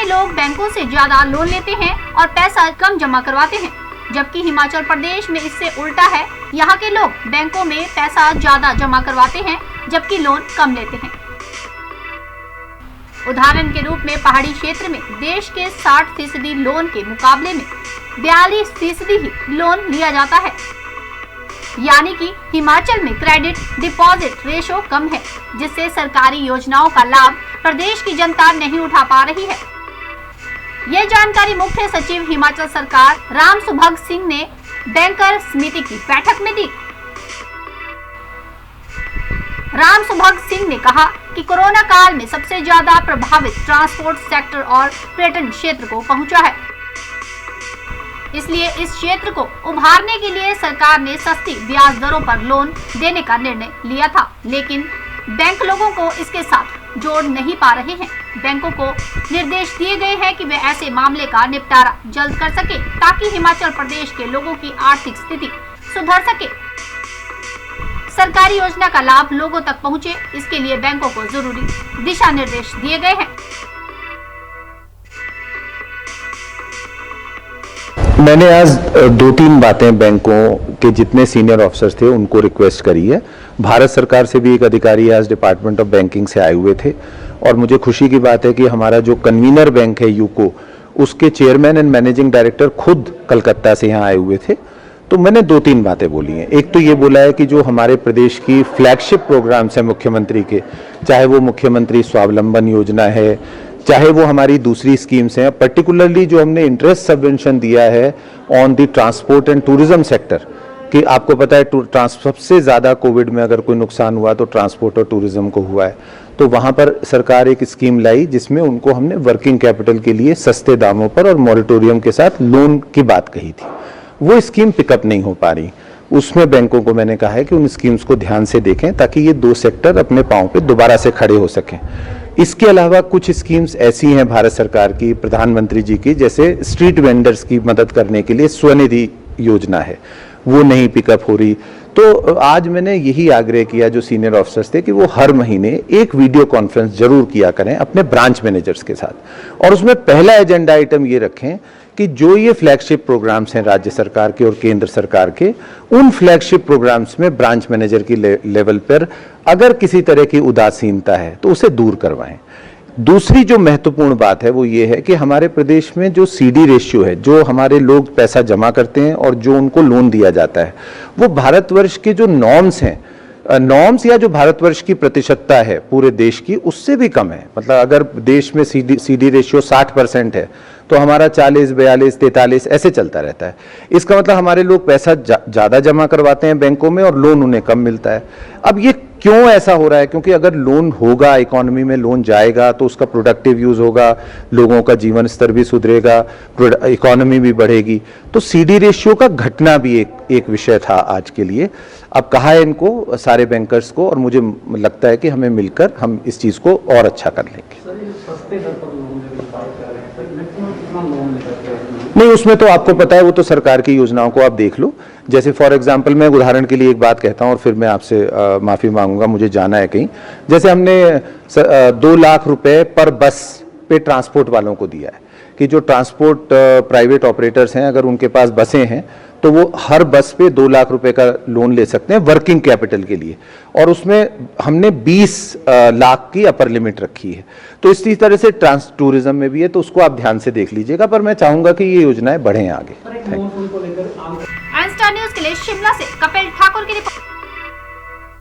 में लोग बैंकों से ज्यादा लोन लेते हैं और पैसा कम जमा करवाते हैं, जबकि हिमाचल प्रदेश में इससे उल्टा है। यहाँ के लोग बैंकों में पैसा ज्यादा जमा करवाते हैं जबकि लोन कम लेते हैं। उदाहरण के रूप में पहाड़ी क्षेत्र में देश के 60% लोन के मुकाबले में 42% ही लोन लिया जाता है, यानी कि हिमाचल में क्रेडिट डिपॉजिट रेशो कम है, जिससे सरकारी योजनाओं का लाभ प्रदेश की जनता नहीं उठा पा रही है। यह जानकारी मुख्य सचिव हिमाचल सरकार राम सुभग सिंह ने बैंकर समिति की बैठक में दी। राम सुभग सिंह ने कहा कि कोरोना काल में सबसे ज्यादा प्रभावित ट्रांसपोर्ट सेक्टर और पर्यटन क्षेत्र को पहुंचा है, इसलिए इस क्षेत्र को उभारने के लिए सरकार ने सस्ती ब्याज दरों पर लोन देने का निर्णय लिया था, लेकिन बैंक लोगों को इसके साथ जोड़ नहीं पा रहे हैं। बैंकों को निर्देश दिए गए हैं कि वे ऐसे मामले का निपटारा जल्द कर सके ताकि हिमाचल प्रदेश के लोगों की आर्थिक स्थिति सुधर सके, सरकारी योजना का लाभ लोगों तक पहुंचे। इसके लिए बैंकों को जरूरी दिशा निर्देश दिए गए हैं। मैंने आज 2-3 बातें बैंकों के जितने सीनियर ऑफिसर्स थे उनको रिक्वेस्ट करी है। भारत सरकार से भी एक अधिकारी आज डिपार्टमेंट ऑफ बैंकिंग से आए हुए थे और मुझे खुशी की बात है कि हमारा जो कन्वीनर बैंक है यूको, उसके चेयरमैन एंड मैनेजिंग डायरेक्टर खुद कलकत्ता से यहाँ आए हुए थे। तो मैंने 2-3 बातें बोली हैं। एक तो ये बोला है कि जो हमारे प्रदेश की फ्लैगशिप प्रोग्राम्स हैं मुख्यमंत्री के, चाहे वो मुख्यमंत्री स्वावलंबन योजना है, चाहे वो हमारी दूसरी स्कीम्स हैं, पर्टिकुलरली जो हमने इंटरेस्ट सबवेंशन दिया है on the transport and tourism sector, कि आपको पता है सबसे ज़्यादा कोविड में अगर कोई नुकसान हुआ तो ट्रांसपोर्ट और टूरिज्म को हुआ है। तो वहाँ पर सरकार एक स्कीम लाई जिसमें उनको हमने वर्किंग कैपिटल के लिए सस्ते दामों पर और मॉरिटोरियम के साथ लोन की बात कही थी। वो स्कीम पिकअप नहीं हो पा रही। उसमें बैंकों को मैंने कहा है कि उन स्कीम्स को ध्यान से देखें ताकि ये 2 सेक्टर अपने पांव पे दोबारा से खड़े हो सकें। इसके अलावा कुछ स्कीम्स ऐसी हैं भारत सरकार की, प्रधानमंत्री जी की, जैसे स्ट्रीट वेंडर्स की मदद करने के लिए स्वनिधि योजना है, वो नहीं पिकअप हो रही। तो आज मैंने यही आग्रह किया जो सीनियर ऑफिसर्स थे कि वो हर महीने एक वीडियो कॉन्फ्रेंस जरूर किया करें अपने ब्रांच मैनेजर्स के साथ, और उसमें पहला एजेंडा आइटम ये रखें कि जो ये फ्लैगशिप प्रोग्राम्स हैं राज्य सरकार के और केंद्र सरकार के, उन फ्लैगशिप प्रोग्राम्स में ब्रांच मैनेजर की लेवल पर अगर किसी तरह की उदासीनता है तो उसे दूर करवाएं। दूसरी जो महत्वपूर्ण बात है वो ये है कि हमारे प्रदेश में जो CD रेशियो है, जो हमारे लोग पैसा जमा करते हैं और जो उनको लोन दिया जाता है, वो भारतवर्ष के जो नॉर्म्स हैं, नॉर्म्स या जो भारतवर्ष की प्रतिशतता है पूरे देश की, उससे भी कम है। मतलब अगर देश में CD रेशियो 60% है तो हमारा 40, 42, 43 ऐसे चलता रहता है। इसका मतलब हमारे लोग पैसा ज़्यादा जमा करवाते हैं बैंकों में और लोन उन्हें कम मिलता है। अब ये क्यों ऐसा हो रहा है? क्योंकि अगर लोन होगा, इकोनॉमी में लोन जाएगा तो उसका प्रोडक्टिव यूज़ होगा, लोगों का जीवन स्तर भी सुधरेगा, इकोनॉमी भी बढ़ेगी। तो CD रेशियो का घटना भी एक विषय था आज के लिए। अब कहा है इनको सारे बैंकर्स को, और मुझे लगता है कि हमें मिलकर हम इस चीज़ को और अच्छा कर लेंगे। नहीं, उसमें तो आपको पता है, वो तो सरकार की योजनाओं को आप देख लो। जैसे फॉर एग्जांपल मैं उदाहरण के लिए एक बात कहता हूँ और फिर मैं आपसे माफ़ी मांगूंगा, मुझे जाना है कहीं। जैसे हमने 2 लाख रुपए पर बस पे ट्रांसपोर्ट वालों को दिया है कि जो ट्रांसपोर्ट प्राइवेट ऑपरेटर्स हैं, अगर उनके पास बसें हैं तो वो हर बस पे 2 लाख रुपए का लोन ले सकते हैं वर्किंग कैपिटल के लिए, और उसमें हमने 20 लाख की अपर लिमिट रखी है। तो इसी तरह से टूरिज्म में भी है, तो उसको आप ध्यान से देख लीजिएगा। पर मैं चाहूंगा कि ये योजनाएं बढ़ें आगे। न्यूज़ के लिए शिमला से कपिल ठाकुर की रिपोर्ट।